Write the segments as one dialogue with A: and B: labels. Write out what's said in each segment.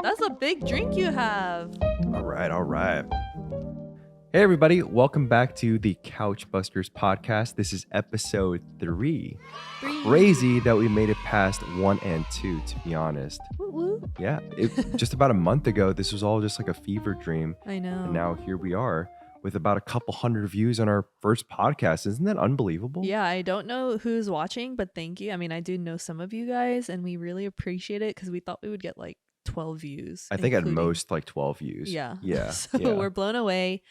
A: That's a big drink you have.
B: All right, all right. Hey, everybody. Welcome back to the Couchbusters podcast. This is episode 3. Crazy that we made it past 1 and 2, to be honest.
A: Woo woo.
B: Yeah, just about a month ago, this was all just like a fever dream.
A: I know.
B: And now here we are with about a couple hundred views on our first podcast. Isn't that unbelievable?
A: Yeah, I don't know who's watching, but thank you. I mean, I do know some of you guys, and we really appreciate it because we thought we would get like 12 views.
B: I think at most like 12 views.
A: Yeah.
B: Yeah.
A: So we're blown away.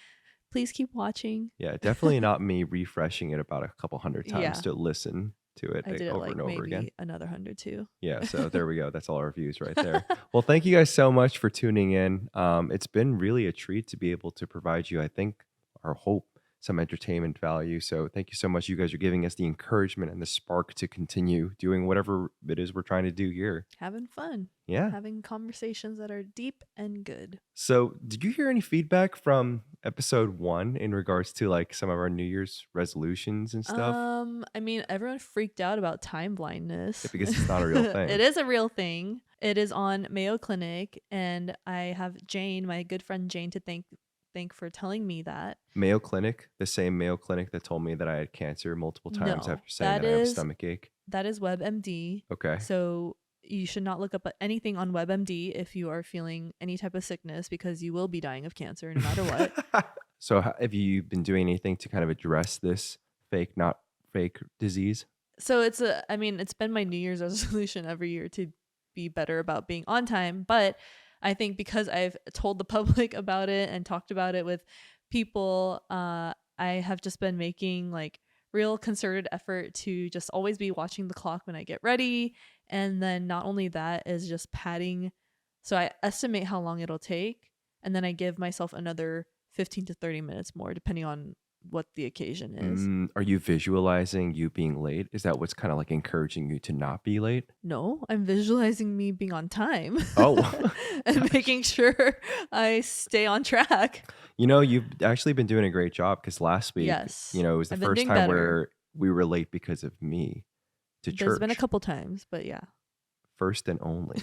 A: Please keep watching.
B: Yeah, definitely not me refreshing it about a couple hundred times
A: Yeah.
B: to listen to it
A: I did it
B: over
A: like
B: and over
A: maybe
B: again.
A: another 100 too.
B: Yeah, so there we go. That's all our views right there. Well, thank you guys so much for tuning in. It's been really a treat to be able to provide you, I think, our hope, some entertainment value. So thank you so much. You guys are giving us the encouragement and the spark to continue doing whatever it is we're trying to do here.
A: Having fun.
B: Yeah.
A: Having conversations that are deep and good.
B: So did you hear any feedback from episode 1 in regards to like some of our New Year's resolutions and stuff?
A: I mean, everyone freaked out about time blindness.
B: Yeah, because it's not a real thing.
A: It is a real thing. It is on Mayo Clinic, and I have Jane, my good friend Jane, to thank for telling me that.
B: Mayo Clinic, the same Mayo Clinic that told me that I had cancer multiple times
A: No,
B: after saying that I have a stomach ache.
A: That is WebMD.
B: Okay.
A: So you should not look up anything on WebMD if you are feeling any type of sickness, because you will be dying of cancer no matter what.
B: So have you been doing anything to kind of address this fake, not fake disease?
A: So it's been my New Year's resolution every year to be better about being on time. But I think because I've told the public about it and talked about it with people, I have just been making like real concerted effort to just always be watching the clock when I get ready. And then not only that is just padding. So I estimate how long it'll take. And then I give myself another 15 to 30 minutes more, depending on what the occasion is.
B: Are you visualizing you being late? Is that what's kind of like encouraging you to not be late?
A: No, I'm visualizing me being on time.
B: Oh.
A: And making sure I stay on track.
B: You know, you've actually been doing a great job, because last week,
A: Yes,
B: you know, it was the
A: I've been
B: first
A: doing
B: time
A: better.
B: where we were late because of me to church.
A: There's been a couple times, but yeah.
B: First and only.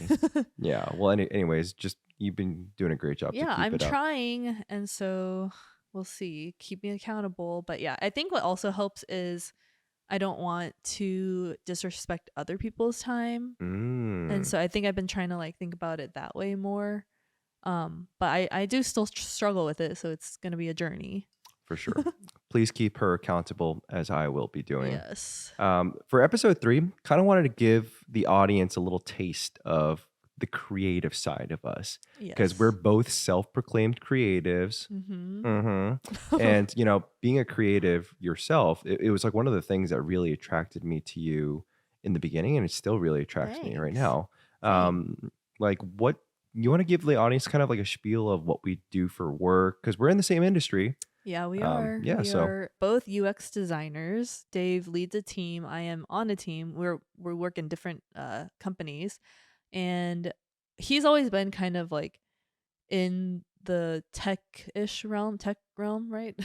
B: Yeah. Well, anyways, just you've been doing a great job.
A: Yeah,
B: to keep
A: I'm
B: it up.
A: trying, and so we'll see. Keep me accountable. But yeah, I think what also helps is I don't want to disrespect other people's time. And so I think I've been trying to like think about it that way more. But I do still struggle with it, so it's going to be a journey.
B: For sure. Please keep her accountable, as I will be doing.
A: Yes.
B: For episode 3, kind of wanted to give the audience a little taste of the creative side of us, because we're both self-proclaimed creatives. And, you know, being a creative yourself, it was like one of the things that really attracted me to you in the beginning, and it still really attracts me right now. Like, what you want to give the audience kind of like a spiel of what we do for work, because we're in the same industry.
A: Yeah, we are.
B: Yeah,
A: we are both UX designers. Dave leads a team. I am on a team. We work in different companies, and he's always been kind of like in the tech realm, right?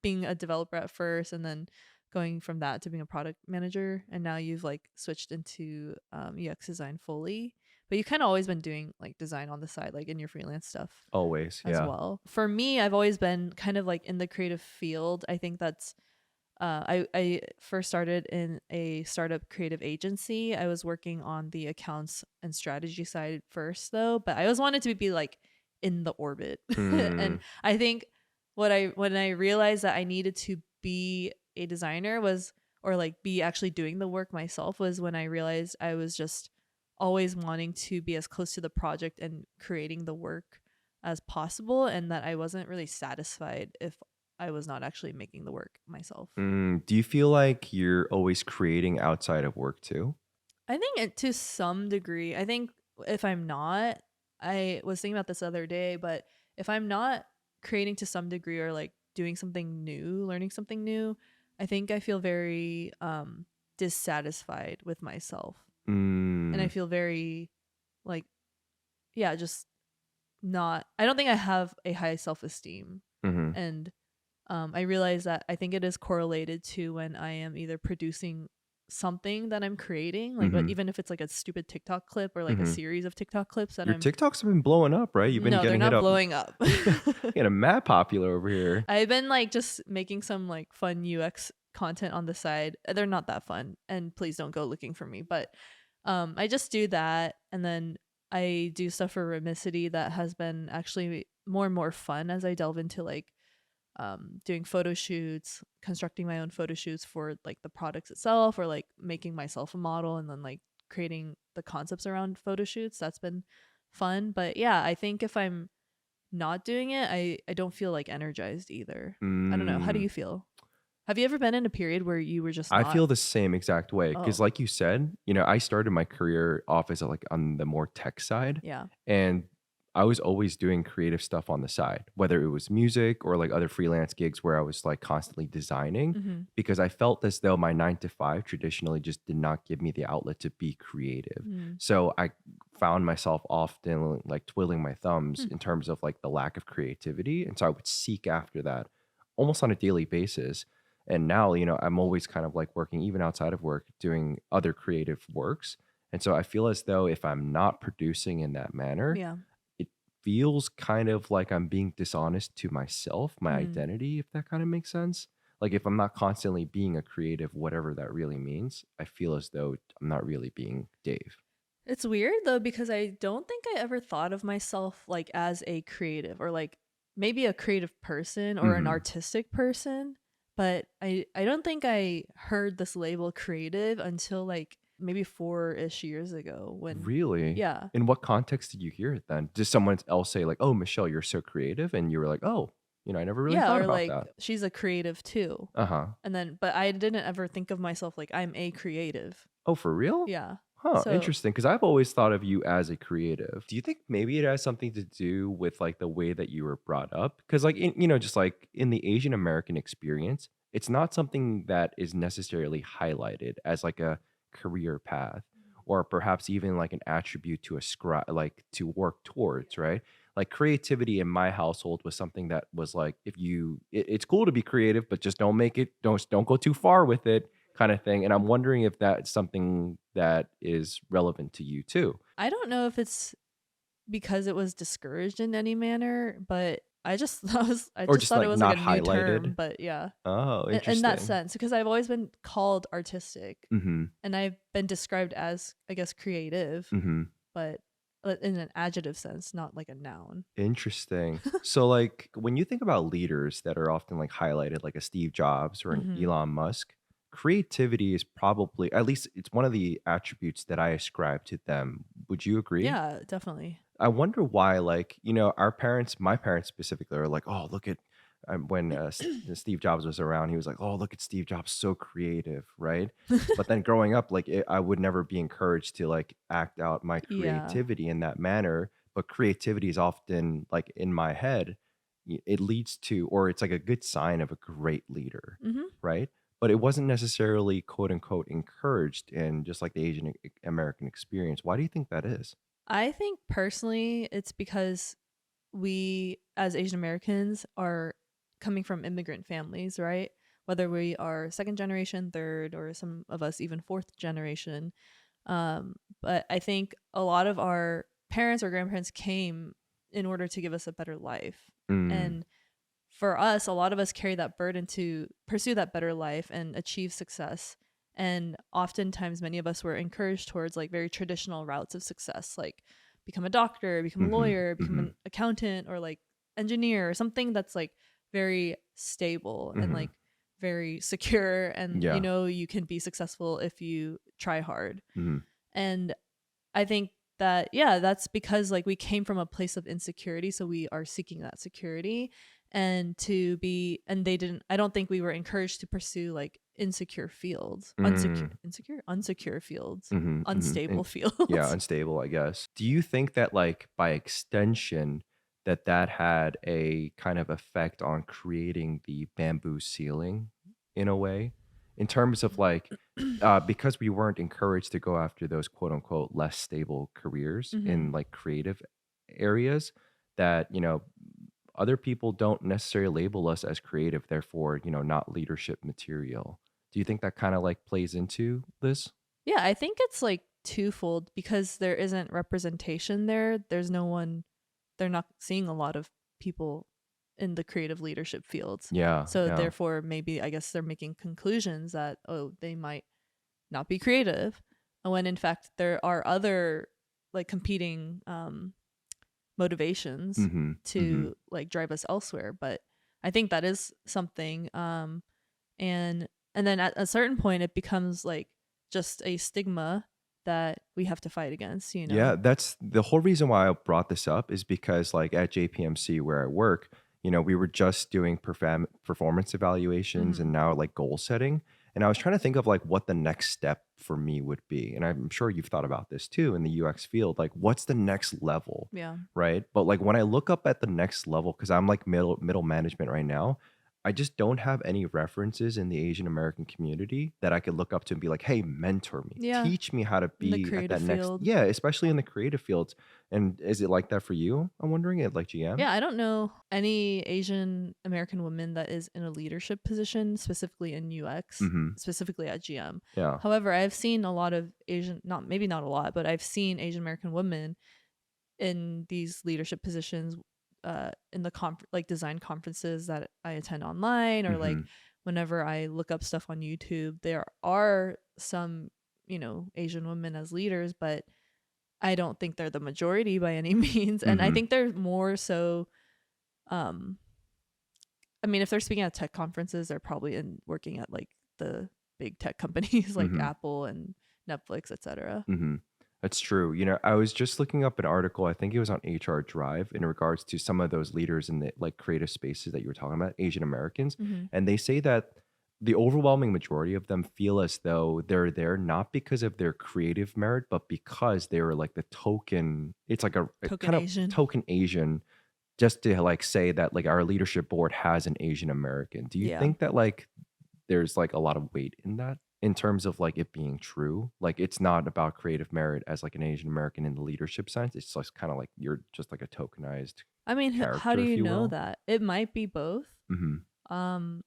A: Being a developer at first, and then going from that to being a product manager, and now you've like switched into UX design fully. But you kind of always been doing like design on the side, like in your freelance stuff.
B: Always,
A: as well. For me, I've always been kind of like in the creative field. I think that's I first started in a startup creative agency. I was working on the accounts and strategy side first, though, but I always wanted to be like in the orbit. And I think when I realized that I needed to be a designer or like be actually doing the work myself, was when I realized I was just always wanting to be as close to the project and creating the work as possible, and that I wasn't really satisfied if I was not actually making the work myself.
B: Do you feel like you're always creating outside of work too?
A: I think to some degree. I think if I'm not, I was thinking about this the other day, but if I'm not creating to some degree, or like doing something new, learning something new, I think I feel very dissatisfied with myself. And I feel very like, yeah, just not, I don't think I have a high self-esteem. And I realize that I think it is correlated to when I am either producing something that I'm creating, like
B: Mm-hmm.
A: even if it's like a stupid TikTok clip or like a
B: Mm-hmm.
A: series of TikTok clips that
B: Your
A: I'm
B: TikToks have been blowing up, right? You've been
A: no, they're
B: getting hit
A: not
B: up.
A: blowing up.
B: Getting mad popular over here.
A: I've been like just making some like fun UX content on the side. They're not that fun, and please don't go looking for me. But I just do that, and then I do stuff for Remicity that has been actually more and more fun as I delve into like doing photo shoots, constructing my own photo shoots for like the products itself, or like making myself a model and then like creating the concepts around photo shoots. That's been fun. But yeah, I think if I'm not doing it, I don't feel like energized either. I don't know. How do
B: Mm.
A: you feel? Have you ever been in a period where you were just
B: I
A: not?
B: feel the same exact way because,
A: Oh,
B: like you said, I started my career off as like on the more tech side,
A: yeah.
B: and I was always doing creative stuff on the side, whether it was music or like other freelance gigs where I was like constantly designing,
A: Mhm.
B: because I felt as though my 9 to 5 traditionally just did not give me the outlet to be creative.
A: Mm.
B: So I found myself often like twiddling my thumbs
A: Hmm.
B: in terms of like the lack of creativity, and so I would seek after that almost on a daily basis. And now, I'm always kind of like working even outside of work, doing other creative works. And so I feel as though if I'm not producing in that manner,
A: Yeah.
B: it feels kind of like I'm being dishonest to myself, my
A: Mm.
B: identity, if that kind of makes sense. Like if I'm not constantly being a creative, whatever that really means, I feel as though I'm not really being Dave.
A: It's weird though because I don't think I ever thought of myself like as a creative or like maybe a creative person or an
B: Hmm.
A: artistic person, but I don't think I heard this label creative until like maybe 4-ish years ago when
B: Really?
A: yeah.
B: In what context did you hear it then? Did someone else say like, "Oh, Michelle, you're so creative," and you were like, "Oh, I never really
A: Yeah,
B: thought
A: or
B: about
A: like
B: that."
A: she's a creative too.
B: Uh huh.
A: And then but I didn't ever think of myself like I'm a creative.
B: Oh, for real?
A: Yeah.
B: Huh,
A: So,
B: interesting. Because I've always thought of you as a creative. Do you think maybe it has something to do with, like, the way that you were brought up? Because, like, just, like, in the Asian American experience, it's not something that is necessarily highlighted as, like, a career path or perhaps even, like, an attribute to ascribe like, to work towards, right? Like, creativity in my household was something that was, like, if you it's cool to be creative, but just don't go too far with it, kinda thing, and I'm wondering if that's something that is relevant to you too,
A: I don't know if it's because it was discouraged in any manner, but I
B: or
A: just
B: just,
A: thought it
B: like,
A: was like a
B: not
A: new term,
B: highlighted?
A: but yeah.
B: Oh,
A: In that
B: interesting.
A: sense, because I've always been called artistic
B: Mhm,
A: and I've been described as I guess creative,
B: mhm.
A: but in an adjective sense, not like a noun.
B: Interesting. So, like, when you think about leaders that are often, like, highlighted, like a Steve Jobs or an
A: Mhm.
B: Elon Musk, creativity is probably at least it's one of the attributes that I ascribe to them. Would you agree?
A: Yeah, definitely.
B: I wonder why, like, our parents, my parents specifically, are like, "Oh, look at," when Steve Jobs was around, he was like, "Oh, look at Steve Jobs, so creative," right? But then growing up, like, I would never be encouraged to like act out my
A: Yeah.
B: creativity in that manner. But creativity is often like in my head, it leads to, or it's like a good sign of a great leader,
A: Mhm.
B: right? But it wasn't necessarily quote unquote encouraged in just like the Asian American experience. Why do you think that is?
A: I think personally it's because we as Asian Americans are coming from immigrant families, right? Whether we are second generation, third, or some of us even fourth generation. But I think a lot of our parents or grandparents came in order to give us a better life.
B: Mm,
A: And for us, a lot of us carry that burden to pursue that better life and achieve success. And oftentimes, many of us were encouraged towards like very traditional routes of success, like become a doctor, become a
B: mhm,
A: lawyer, become
B: mhm.
A: an accountant, or like engineer, or something that's like very stable and
B: Mhm.
A: like very secure. And
B: Yeah.
A: you can be successful if you try hard.
B: Mhm.
A: And I think that, yeah, that's because like we came from a place of insecurity. So we are seeking that security and they didn't, I don't think we were encouraged to pursue like insecure fields,
B: Mm.
A: unsecure fields,
B: Mhm, mhm,
A: unstable
B: and yeah,
A: fields.
B: unstable, I guess. Do you think that, like, by extension, that had a kind of effect on creating the bamboo ceiling in a way? In terms of, like, because we weren't encouraged to go after those quote unquote "less stable careers"
A: Hmm.
B: in, like, creative areas that, other people don't necessarily label us as creative, therefore, not leadership material. Do you think that kind of like plays into this?
A: Yeah, I think it's like twofold because there isn't representation there. There's no one, they're not seeing a lot of people in the creative leadership fields.
B: Yeah,
A: So
B: yeah.
A: therefore, maybe I guess they're making conclusions that, oh, they might not be creative, when in fact there are other like competing motivations
B: Mm-hmm. Mm-hmm.
A: to like drive us elsewhere. But I think that is something. And then at a certain point, it becomes like just a stigma that we have to fight against. You
B: Yeah,
A: know.
B: that's the whole reason why I brought this up is because like at JPMC where I work, we were just doing performance evaluations
A: Mm-hmm.
B: and now like goal setting. And I was trying to think of like what the next step for me would be. And I'm sure you've thought about this too in the UX field. Like what's the next level?
A: Yeah.
B: Right. But like when I look up at the next level, because I'm like middle management right now, I just don't have any references in the Asian American community that I could look up to and be like, hey, mentor me,
A: Yeah.
B: teach me how to
A: In the
B: be at
A: creative
B: that next.
A: field.
B: Yeah, especially in the creative fields. And is it like that for you? I'm wondering at like GM.
A: Yeah, I don't know any Asian American woman that is in a leadership position, specifically in UX,
B: Hmm.
A: specifically at GM.
B: Yeah.
A: However, I've seen a lot of Asian, not maybe not a lot, but I've seen Asian American women in these leadership positions in the like design conferences that I attend online, or like
B: Hmm.
A: whenever I look up stuff on YouTube. There are some, Asian women as leaders, but I don't think they're the majority by any means. And I
B: Hmm.
A: think they're more so, um I mean, if they're speaking at tech conferences, they're probably in working at like the big tech companies like
B: Hmm.
A: Apple and Netflix, etc.
B: Hmm. That's true. I was just looking up an article, I think it was on HR Drive, in regards to some of those leaders in the like creative spaces that you were talking about, Asian Americans.
A: Mm-hmm.
B: And they say that the overwhelming majority of them feel as though they're there not because of their creative merit, but because they were like the token, it's like a
A: Token
B: kind of
A: Asian.
B: token Asian, just to like say that like our leadership board has an Asian American. Do you
A: Yeah.
B: think that like there's like a lot of weight in that in terms of like it being true? Like it's not about creative merit as like an Asian American in the leadership sense. It's just kind of like you're just like a tokenized
A: I mean, how
B: character,
A: do
B: if
A: you
B: you
A: know
B: will.
A: that? It might be both.
B: Hmm.
A: Um,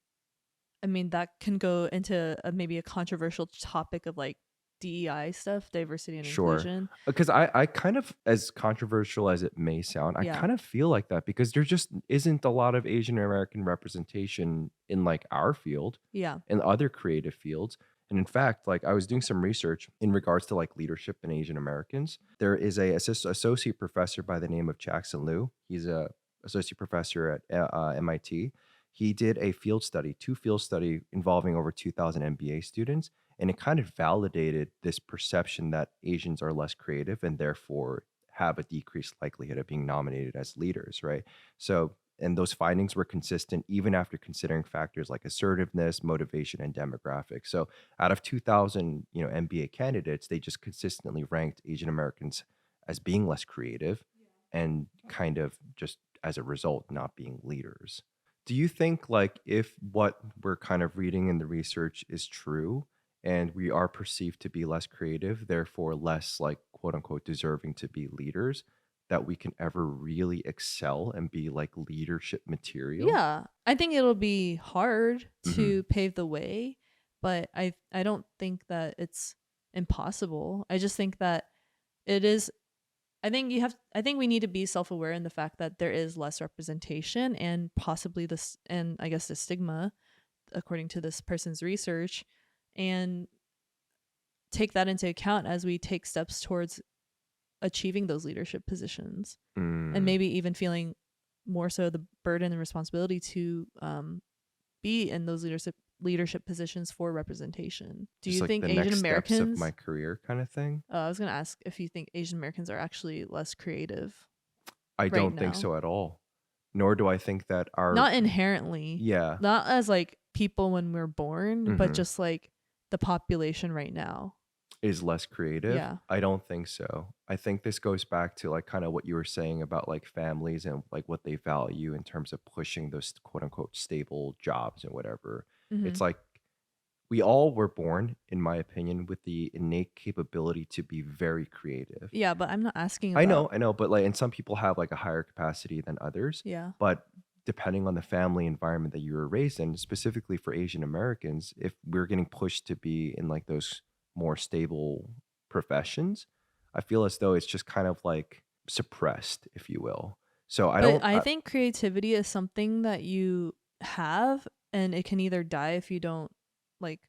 A: I mean, that can go into maybe a controversial topic of like DEI stuff, diversity and
B: Sure.
A: inclusion.
B: Because I kind of, as controversial as it may sound, I
A: Yeah.
B: kind of feel like that because there just isn't a lot of Asian American representation in like our field
A: Yeah.
B: and other creative fields. And in fact, like I was doing some research in regards to like leadership in Asian Americans. There is a associate professor by the name of Jackson Liu. He's a associate professor at MIT. He did a field study, two field study involving over 2,000 MBA students, and it kind of validated this perception that Asians are less creative and therefore have a decreased likelihood of being nominated as leaders, right? So, and those findings were consistent even after considering factors like assertiveness, motivation, and demographics. So, out of 2,000, MBA candidates, they just consistently ranked Asian Americans as being less creative and kind of just as a result not being leaders. Do you think like if what we're kind of reading in the research is true and we are perceived to be less creative, therefore less like quote unquote deserving to be leaders, that we can ever really excel and be like leadership material?
A: Yeah. I think it'll be hard
B: Hmm.
A: to pave the way, but I don't think that it's impossible. I just think that it is. I think we need to be self-aware in the fact that there is less representation and possibly this, and I guess the stigma according to this person's research, and take that into account as we take steps towards achieving those leadership positions, and
B: Mm,
A: maybe even feeling more so the burden and responsibility to be in those leadership positions for representation. Do
B: just
A: you
B: like
A: think
B: the
A: Asian
B: next steps of my
A: Americans?
B: career kind of thing.
A: I was gonna ask if you think Asian Americans are actually less creative
B: I
A: right
B: don't think
A: now.
B: so at all. Nor do I think that our,
A: Not inherently,
B: yeah.
A: not as like people when we're born, but
B: Hmm.
A: just like the population right now.
B: Is less creative?
A: Yeah.
B: I don't think so. I think this goes back to like kind of what you were saying about like families and like what they value in terms of pushing those quote unquote stable jobs and whatever.
A: Hmm.
B: It's like we all were born, in my opinion, with the innate capability to be very creative.
A: Yeah, but I'm not asking about.
B: I know, but like, and some people have like a higher capacity than others.
A: Yeah.
B: But depending on the family environment that you were raised in, specifically for Asian Americans, if we're getting pushed to be in like those more stable professions, I feel as though it's just kind of like suppressed, if you will. So I
A: But
B: don't,
A: I think creativity is something that you have, and it can either die if you don't like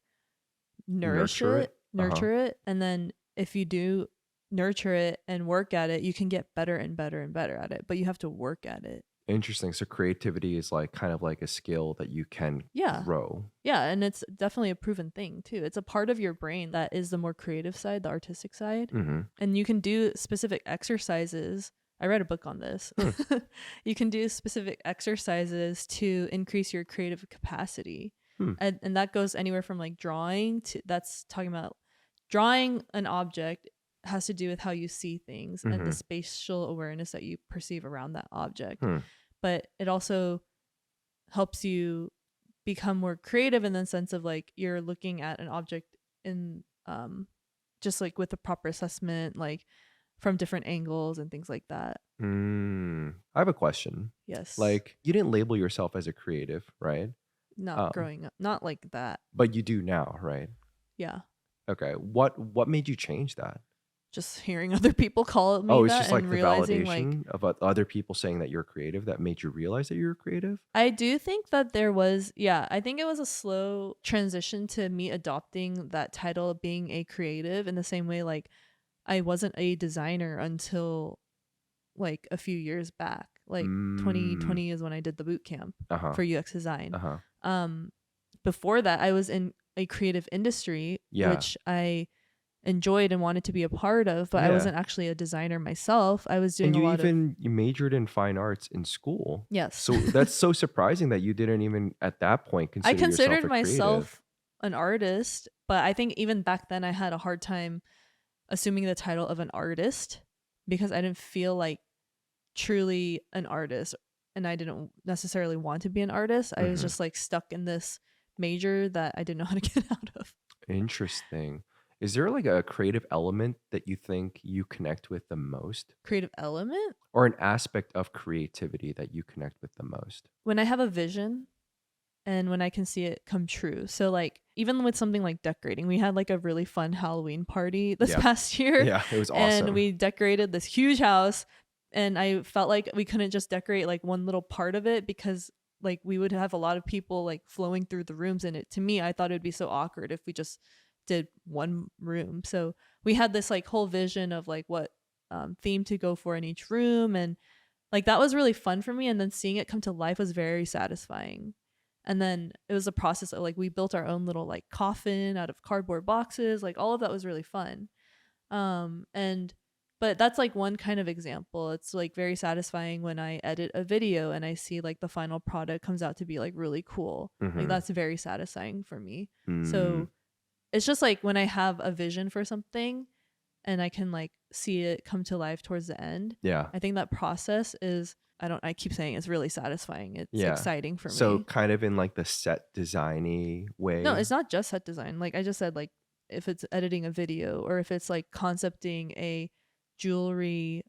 B: nurture it. Uh-huh.
A: nurture it, and then if you do nurture it and work at it, you can get better and better and better at it, but you have to work at it.
B: Interesting. So creativity is like kind of like a skill that you can
A: Yeah.
B: grow.
A: Yeah, and it's definitely a proven thing too. It's a part of your brain that is the more creative side, the artistic side.
B: Mm-hmm.
A: And you can do specific exercises. I read a book on this.
B: Hmm.
A: You can do specific exercises to increase your creative capacity.
B: Hmm.
A: And that goes anywhere from like drawing to, that's talking about drawing an object has to do with how you see things and the
B: Mm-hmm.
A: spatial awareness that you perceive around that object.
B: Hmm.
A: But it also helps you become more creative in the sense of like you're looking at an object in just like with the proper assessment, like from different angles and things like that.
B: I have a question.
A: Yes.
B: Like, you didn't label yourself as a creative, right?
A: Not
B: Um,
A: growing up, not like that.
B: but you do now, right?
A: Yeah.
B: Okay. What made you change that?
A: Just hearing other people call me
B: Oh, it's
A: that
B: just like
A: and
B: the
A: realizing like
B: validation of other people saying that you're creative that made you realize that you're creative?
A: I do think that there was, yeah, I think it was a slow transition to me adopting that title of being a creative in the same way like I wasn't a designer until like a few years back. Like
B: Mm.
A: 2020 is when I did the boot camp
B: Uh-huh.
A: for UX design.
B: Uh-huh.
A: Um, Before that, I was in a creative industry,
B: Yeah.
A: which I enjoyed and wanted to be a part of, but I
B: Yeah.
A: wasn't actually a designer myself. I was doing
B: And
A: a
B: you
A: lot of,
B: even you majored in fine arts in school.
A: yes.
B: So that's so surprising that you didn't even at that point
A: I
B: consider yourself
A: considered
B: a creative.
A: myself an artist, but I think even back then I had a hard time assuming the title of an artist because I didn't feel like truly an artist and I didn't necessarily want to be an artist. I was
B: Mhm.
A: just like stuck in this major that I didn't know how to get out of.
B: Interesting. Is there like a creative element that you think you connect with the most?
A: Creative element?
B: Or an aspect of creativity that you connect with the most?
A: When I have a vision and when I can see it come true. So like even with something like decorating, we had like a really fun Halloween party this
B: Yeah.
A: past year
B: Yeah, it was
A: and
B: awesome.
A: we decorated this huge house and I felt like we couldn't just decorate like one little part of it because like we would have a lot of people like flowing through the rooms in it. To me, I thought it would be so awkward if we just did one room. So we had this like whole vision of like what theme to go for in each room and like that was really fun for me and then seeing it come to life was very satisfying. And then it was a process of like we built our own little like coffin out of cardboard boxes. Like all of that was really fun. And but that's like one kind of example. It's like very satisfying when I edit a video and I see like the final product comes out to be like really cool. Like
B: Mhm.
A: that's very satisfying for me.
B: Mm.
A: So it's just like when I have a vision for something and I can like see it come to life towards the end.
B: Yeah.
A: I think that process is I keep saying it's really satisfying. It's
B: Yeah.
A: exciting for
B: So
A: me.
B: kind of in like the set designy
A: No,
B: way?
A: it's not just set design. Like I just said, like if it's editing a video or if it's like concepting a jewelry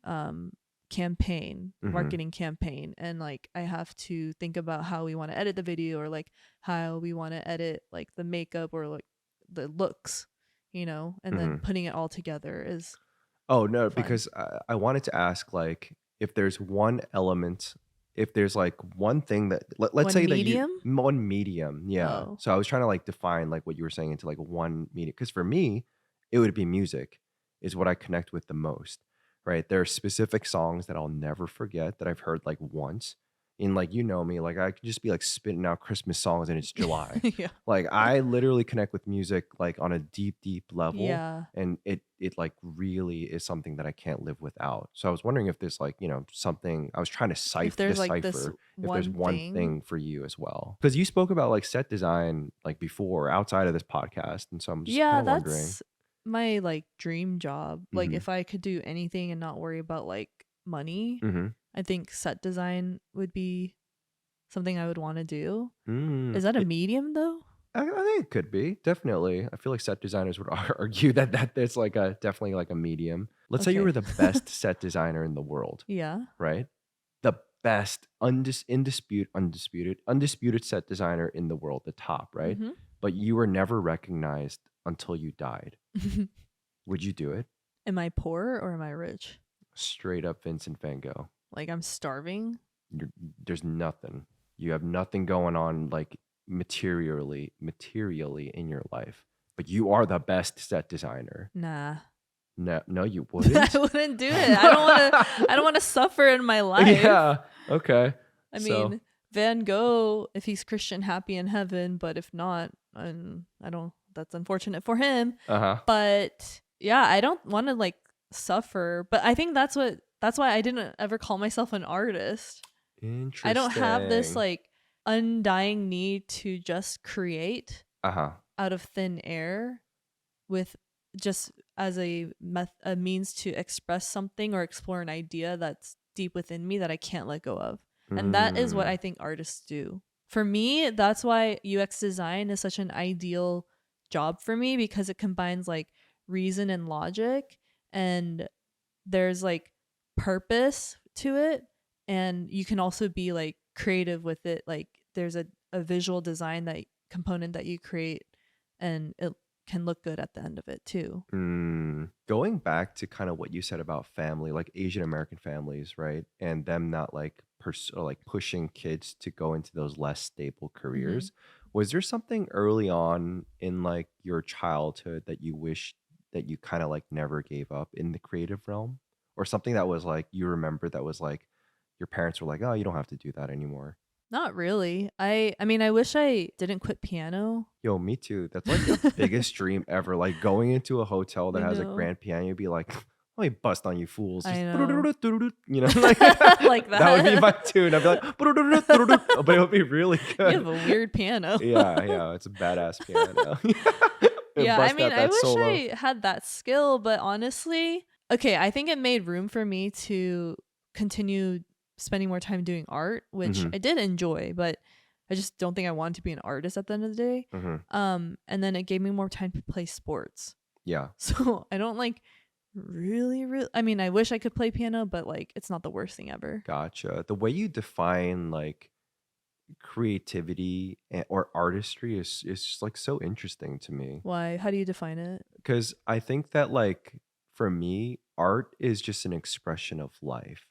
A: campaign,
B: Mhm.
A: marketing campaign, and like I have to think about how we want to edit the video or like how we want to edit like the makeup or like the looks, and then
B: Mhm.
A: putting it all together is
B: Oh, no,
A: fun.
B: because I wanted to ask, like, if there's one element, if there's like one thing that let's
A: One
B: say that you
A: medium?
B: one medium, yeah.
A: Oh.
B: So I was trying to like define like what you were saying into like one medium, because for me, it would be music is what I connect with the most, right? There are specific songs that I'll never forget that I've heard like once. And like you know me, like I could just be like spitting out Christmas songs and it's July.
A: Yeah.
B: Like I literally connect with music like on a deep, deep level,
A: Yeah.
B: and it like really is something that I can't live without. So I was wondering if there's like, something I was trying to
A: If there's like this
B: decipher if there's
A: one
B: one
A: thing.
B: thing for you as well. Because you spoke about like set design like before outside of this podcast. And so I'm just kind
A: Yeah,
B: of wondering.
A: that's my like dream job. Like
B: Hmm.
A: if I could do anything and not worry about like money,
B: Hmm.
A: I think set design would be something I would want to do.
B: Mm.
A: Is that a medium though?
B: I think it could be definitely. I feel like set designers would argue that it's like a definitely like a medium. Let's say you
A: Okay.
B: were the best set designer in the world,
A: Yeah.
B: right? The best undisputed set designer in the world, the top, right?
A: Mm-hmm.
B: But you were never recognized until you died. Would you do it?
A: Am I poor or am I rich?
B: Straight up Vincent Van Gogh.
A: Like I'm starving?
B: You're, there's nothing. You have nothing going on like materially in your life. But you are the best set designer.
A: Nah.
B: No, no, you
A: I
B: wouldn't.
A: wouldn't do it. I don't want to suffer in my life.
B: Yeah. Okay.
A: I
B: So,
A: mean, Van Gogh, if he's Christian, happy in heaven, but if not, I don't, that's unfortunate for him.
B: uh-huh.
A: But yeah, I don't want to like suffer, but I think that's why I didn't ever call myself an artist. I don't have this
B: Interesting.
A: like undying need to just create
B: Uh-huh.
A: out of thin air with just as a means to express something or explore an idea that's deep within me that I can't let go of. And that is what
B: Mm.
A: I think artists do. For me, that's why UX design is such an ideal job for me, because it combines like reason and logic, and there's like purpose to it, and you can also be like creative with it. Like there's a visual design that component that you create, and it can look good at the end of it too.
B: Going back to kind of what you said about family, like Asian American families, right? And them not like or like pushing kids to go into those less stable
A: Hmm.
B: careers. Was there something early on in like your childhood that you wish that you kind of like never gave up in the creative realm? Or something that was like you remember that was like your parents were like, "Oh, you don't have to do that anymore."
A: Not really. I mean, I wish I didn't quit piano.
B: Yo, me too. That's like the biggest dream ever. Like going into a hotel that
A: I
B: has a
A: know.
B: grand piano, you'd be like, let me bust on you fools.
A: I
B: Just,
A: know.
B: you know, like
A: Like
B: that would be
A: that.
B: my tune. I'd be like, but it would be really
A: You
B: good.
A: have a weird piano.
B: Yeah, yeah. It's a badass piano. And
A: Yeah, I
B: bust
A: mean,
B: out
A: I
B: that
A: wish
B: solo.
A: I had that skill, but honestly, okay, I think it made room for me to continue spending more time doing art, which
B: Hmm.
A: I did enjoy, but I just don't think I wanted to be an artist at the end of the day.
B: Hmm.
A: And then it gave me more time to play sports.
B: Yeah,
A: So I don't like really, I mean, I wish I could play piano, but like it's not the worst thing ever.
B: gotcha. The way you define like creativity or artistry is just like so interesting to me.
A: Why? How do you define it?
B: Because I think that, like, for me, art is just an expression of life.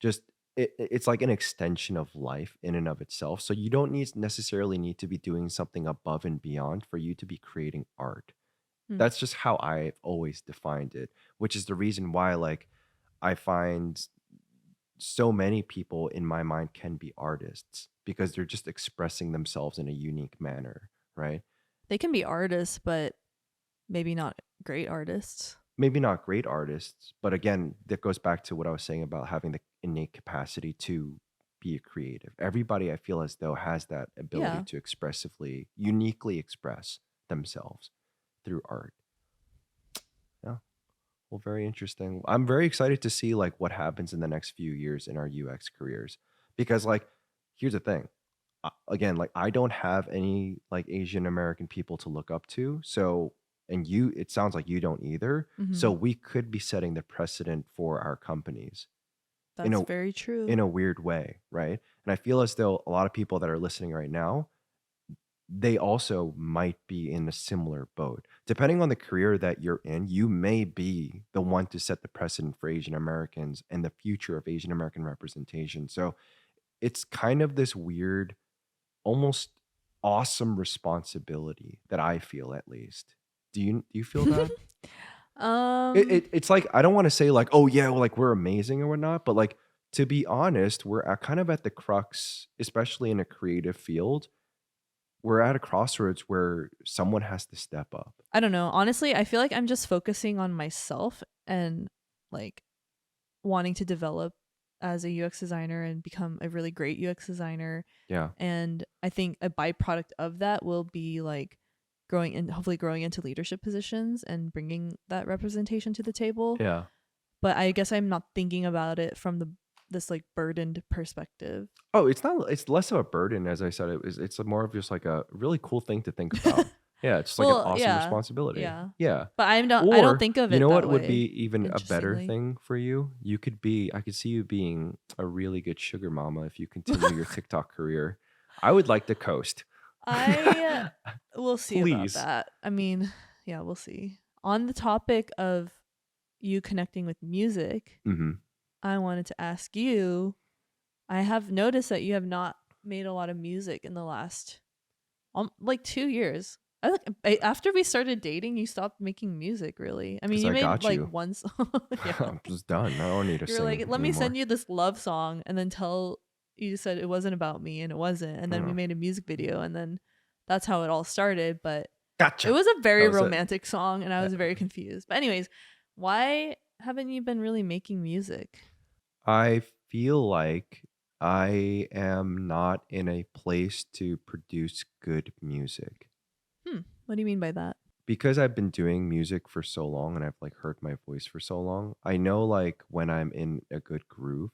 B: Just it's like an extension of life in and of itself. So you don't necessarily need to be doing something above and beyond for you to be creating art.
A: Hmm.
B: That's just how I've always defined it, which is the reason why, like, I find so many people in my mind can be artists because they're just expressing themselves in a unique manner, right?
A: They can be artists, but maybe not great artists.
B: Maybe not great artists, but again, that goes back to what I was saying about having the innate capacity to be a creative. Everybody, I feel as though, has that ability
A: Yeah.
B: to expressively, uniquely express themselves through art. Yeah. Well, very interesting. I'm very excited to see like what happens in the next few years in our UX careers because like here's the thing. Again, like I don't have any like Asian American people to look up to. So and you it sounds like you don't either.
A: Hmm.
B: So we could be setting the precedent for our companies in
A: That's
B: a
A: very true.
B: in a weird way, right? And I feel as though a lot of people that are listening right now, they also might be in a similar boat. Depending on the career that you're in, you may be the one to set the precedent for Asian Americans and the future of Asian American representation. So it's kind of this weird, almost awesome responsibility that I feel at least. Do you feel that?
A: um
B: It's like I don't want to say like, oh yeah, well, like we're amazing or whatnot, but like to be honest, we're kind of at the crux, especially in a creative field. We're at a crossroads where someone has to step up.
A: I don't know. Honestly, I feel like I'm just focusing on myself and like wanting to develop as a UX designer and become a really great UX designer.
B: Yeah.
A: And I think a byproduct of that will be like hopefully growing into leadership positions and bringing that representation to the table.
B: Yeah.
A: But I guess I'm not thinking about it from this like burdened perspective.
B: Oh, it's not. It's less of a burden, as I said. It's more of just like a really cool thing to think about. Yeah, it's like an
A: Well,
B: awesome
A: yeah,
B: responsibility.
A: yeah.
B: Yeah.
A: But I don't
B: Or,
A: think of
B: you
A: it
B: know
A: that
B: what would be
A: way,
B: even a better
A: interestingly.
B: thing for you? I could see you being a really good sugar mama if you continue your TikTok career. I would like to coast.
A: I We'll see about
B: Please.
A: that. I mean, yeah, we'll see. On the topic of you connecting with music,
B: Mhm.
A: I wanted to ask you, I have noticed that you have not made a lot of music in the last like 2 years. After we started dating, you stopped making music, really. I mean,
B: 'Cause
A: you
B: I
A: made
B: got
A: like
B: you.
A: one song. Yeah.
B: I'm just done. I don't need to
A: You were like,
B: sing
A: "Let me send
B: anymore.
A: you this love song," and then tell you said it wasn't about me, and it wasn't. And then we
B: Mm.
A: made a music video, and then that's how it all started. But it
B: Gotcha.
A: was a
B: That
A: very
B: was it.
A: romantic song, and I
B: Uh,
A: was very confused. But anyways, why haven't you been really making music?
B: I feel like I am not in a place to produce good music.
A: What do you mean by that?
B: Because I've been doing music for so long and I've like heard my voice for so long, I know like when I'm in a good groove.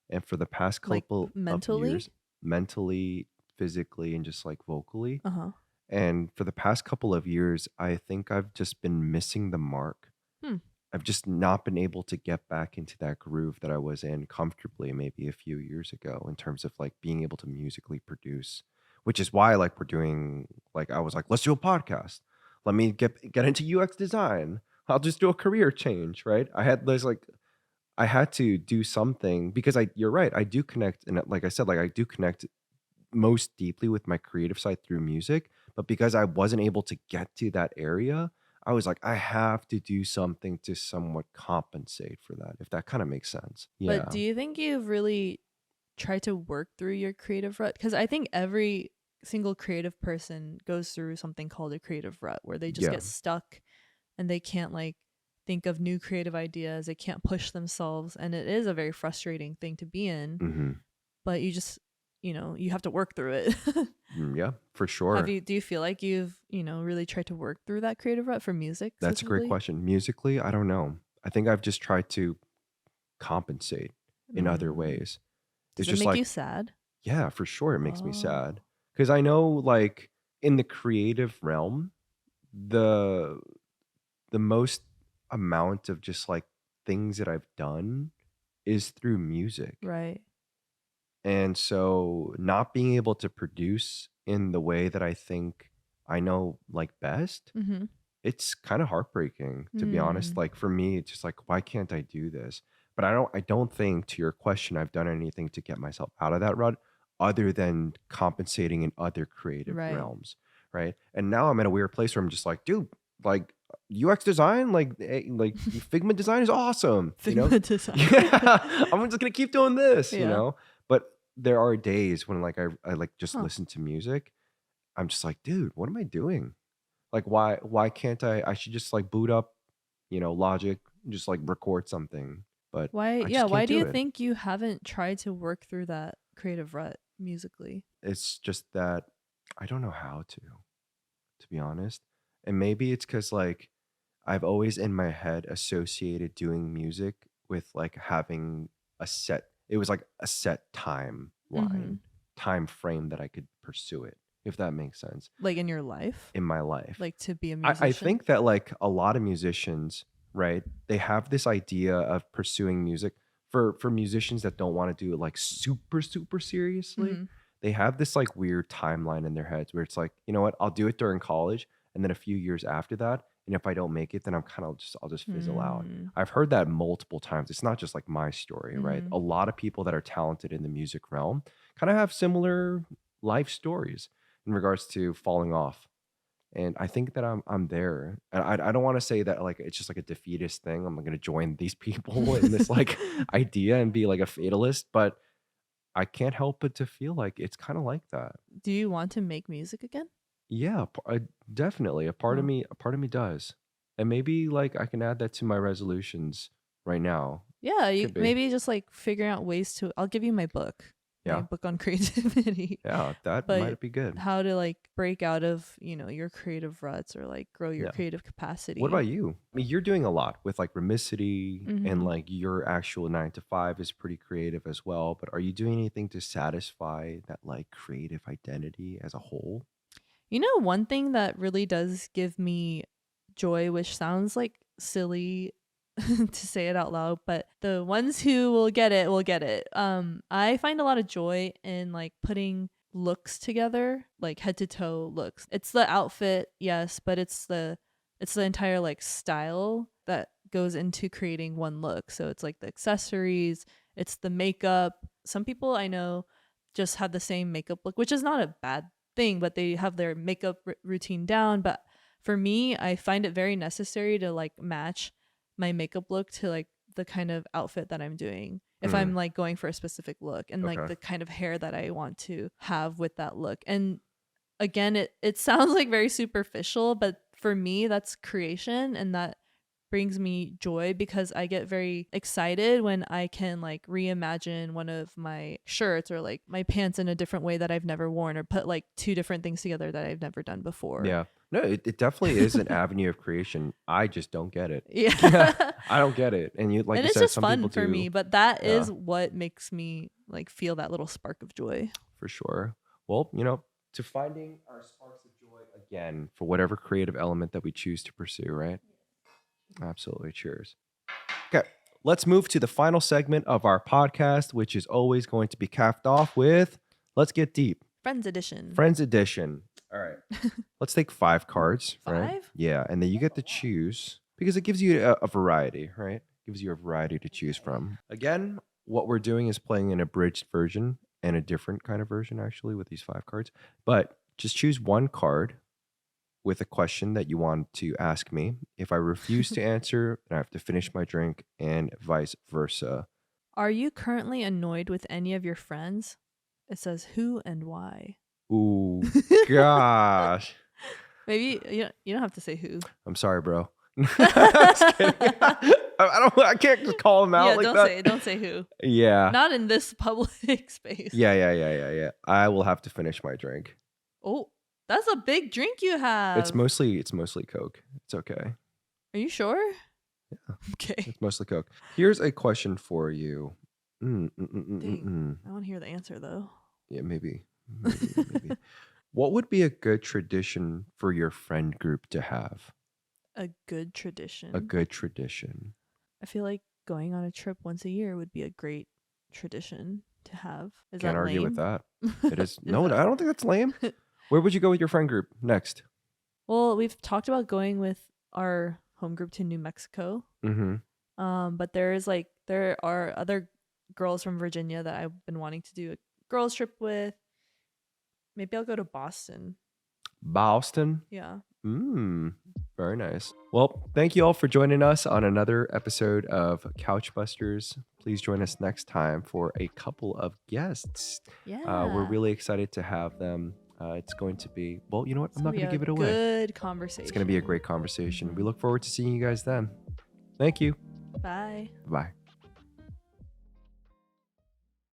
B: And for the past
A: Like
B: couple of years,
A: mentally?
B: mentally, physically, and just like vocally,
A: Uh huh.
B: and for the past couple of years, I think I've just been missing the mark.
A: Hmm.
B: I've just not been able to get back into that groove that I was in comfortably maybe a few years ago in terms of like being able to musically produce, which is why like we're doing like I was like, let's do a podcast. Let me get into UX design. I'll just do a career change, right? I had to do something because you're right, I do connect and like I said, like I do connect most deeply with my creative side through music, but because I wasn't able to get to that area, I was like, I have to do something to somewhat compensate for that, if that kind of makes sense.
A: But
B: Yeah.
A: do you think you've really tried to work through your creative rut? Because I think every single creative person goes through something called a creative rut where they just
B: Yeah.
A: get stuck and they can't like think of new creative ideas. They can't push themselves. And it is a very frustrating thing to be in,
B: Hmm.
A: but you just, you have to work through it.
B: Yeah, for sure.
A: Do you feel like you've, really tried to work through that creative rut for music
B: That's a great
A: specifically?
B: question. Musically, I don't know. I think I've just tried to compensate in other
A: Mm.
B: ways. It's
A: Does it
B: just
A: make you
B: like,
A: sad?
B: yeah, for sure it makes me
A: Oh,
B: sad. Because I know like in the creative realm, the the most amount of just like things that I've done is through music.
A: right.
B: And so not being able to produce in the way that I think I know like best,
A: Mm-hmm.
B: it's kind of heartbreaking to be honest.
A: Mm.
B: Like for me, it's just like, why can't I do this? But I don't think to your question, I've done anything to get myself out of that rut other than compensating in other creative
A: Right.
B: realms. Right. And now I'm in a weird place where I'm just like, dude, like UX design, like Figma design is awesome, you know?
A: Figma design.
B: Yeah. I'm just gonna keep doing this, you
A: Yeah.
B: know? But there are days when like I like just
A: Huh.
B: listen to music. I'm just like, dude, what am I doing? Like, why can't I should just, like, boot up, Logic, and just, like, record something, but I just
A: Why
B: can't
A: do
B: do
A: you
B: it.
A: think you haven't tried to work through that creative rut musically?
B: It's just that I don't know how to be honest, and maybe it's because like, I've always in my head associated doing music with, like, having it was like a set
A: Mhm.
B: time frame that I could pursue it, if that makes sense,
A: Like in your life?
B: in my life.
A: Like to be a
B: I
A: musician?
B: think that like a lot of musicians, right? They have this idea of pursuing music for musicians that don't want to do it like super seriously.
A: Mhm.
B: They have this like weird timeline in their heads where it's like, you know what, I'll do it during college and then a few years after that. And if I don't make it, then I'll just fizzle out.
A: Mm.
B: I've heard that multiple times. It's not just like my story, right?
A: Mhm.
B: A lot of people that are talented in the music realm kind of have similar life stories in regards to falling off, and I think that I'm there. And I don't wanna say that, like, it's just, like, a defeatist thing. I'm gonna join these people in this, like, idea and be, like, a fatalist, but I can't help but to feel like it's kinda like that.
A: Do you want to make music again?
B: Yeah, definitely.
A: Huh.
B: A part of me does. And maybe, like, I can add that to my resolutions right now.
A: Yeah, you
B: Could be.
A: maybe just like figuring out ways to I'll give you my
B: Yeah.
A: book on creativity,
B: Yeah, that
A: but
B: might be good.
A: how to like break out of, your creative ruts or like grow your
B: Yeah.
A: creative
B: What
A: capacity.
B: about you? I mean, you're doing a lot with like Remissity and
A: Mhm.
B: like your actual 9 to 5 is pretty creative as well. But are you doing anything to satisfy that like creative identity as a whole?
A: You know, one thing that really does give me joy, which sounds like silly to say it out loud, but the ones who will get it will get it. I find a lot of joy in like putting looks together, like head to toe looks. It's the outfit, yes, but it's the entire like style that goes into creating one look. So it's like the accessories, it's the makeup. Some people I know just have the same makeup look, which is not a bad thing, but they have their makeup routine down. But for me, I find it very necessary to like match my makeup look to like the kind of outfit that I'm doing. If I'm like going for a specific look and like the kind of hair that I want to have with that look. And again, it sounds like very superficial, but for me that's creation, and that brings me joy because I get very excited when I can like reimagine one of my shirts or like my pants in a different way that I've never worn, or put like two different things together that I've never done before.
B: Yeah. No, it definitely is an avenue of creation. I just don't get it.
A: Yeah.
B: I don't get it. And you, like
A: And
B: you
A: it's
B: said,
A: just
B: some
A: fun
B: people
A: for
B: do.
A: me, but that
B: Yeah.
A: is what makes me like feel that little spark of joy.
B: For sure. Well, to finding our sparks of joy again for whatever creative element that we choose to pursue, right? Absolutely. Cheers. Okay. Let's move to the final segment of our podcast, which is always going to be capped off with Let's Get Deep.
A: Friends edition.
B: Friends edition. All right. Let's take 5 cards, right?
A: 5?
B: Yeah. And then you get to choose because it gives you a variety, right? Gives you a variety to choose from. Again, what we're doing is playing an abridged version and a different kind of version actually with these 5 cards. But just choose one card with a question that you want to ask me. If I refuse to answer, then I have to finish my drink, and vice versa.
A: Are you currently annoyed with any of your friends? It says who and why.
B: Ooh, gosh.
A: Maybe you don't have to say who.
B: I'm sorry, bro. Just kidding. I can't just call him out like that.
A: Don't say who.
B: Yeah.
A: Not in this public space.
B: Yeah. I will have to finish my drink.
A: Oh, that's a big drink you have.
B: It's mostly Coke. It's okay.
A: Are you sure?
B: Yeah.
A: Okay.
B: It's mostly Coke. Here's a question for you.
A: Dang. I want to hear the answer though.
B: Yeah, maybe. What would be a good tradition for your friend group to have?
A: A good tradition.
B: A good tradition.
A: I feel like going on a trip once a year would be a great tradition to have. Is
B: Can't
A: that
B: argue
A: lame?
B: with that. It is. No, I don't think that's lame. Where would you go with your friend group next?
A: Well, we've talked about going with our home group to New Mexico.
B: Mm-hmm.
A: But there are other girls from Virginia that I've been wanting to do a girls trip with. Maybe I'll go to Boston.
B: Boston?
A: Yeah.
B: Very nice. Well, thank you all for joining us on another episode of Couchbusters. Please join us next time for a couple of guests.
A: Yeah.
B: We're really excited to have them. It's going to be, well, you know what? I'm not going to give it away.
A: Good conversation.
B: It's going to be a great conversation. We look forward to seeing you guys then. Thank you.
A: Bye.
B: Bye.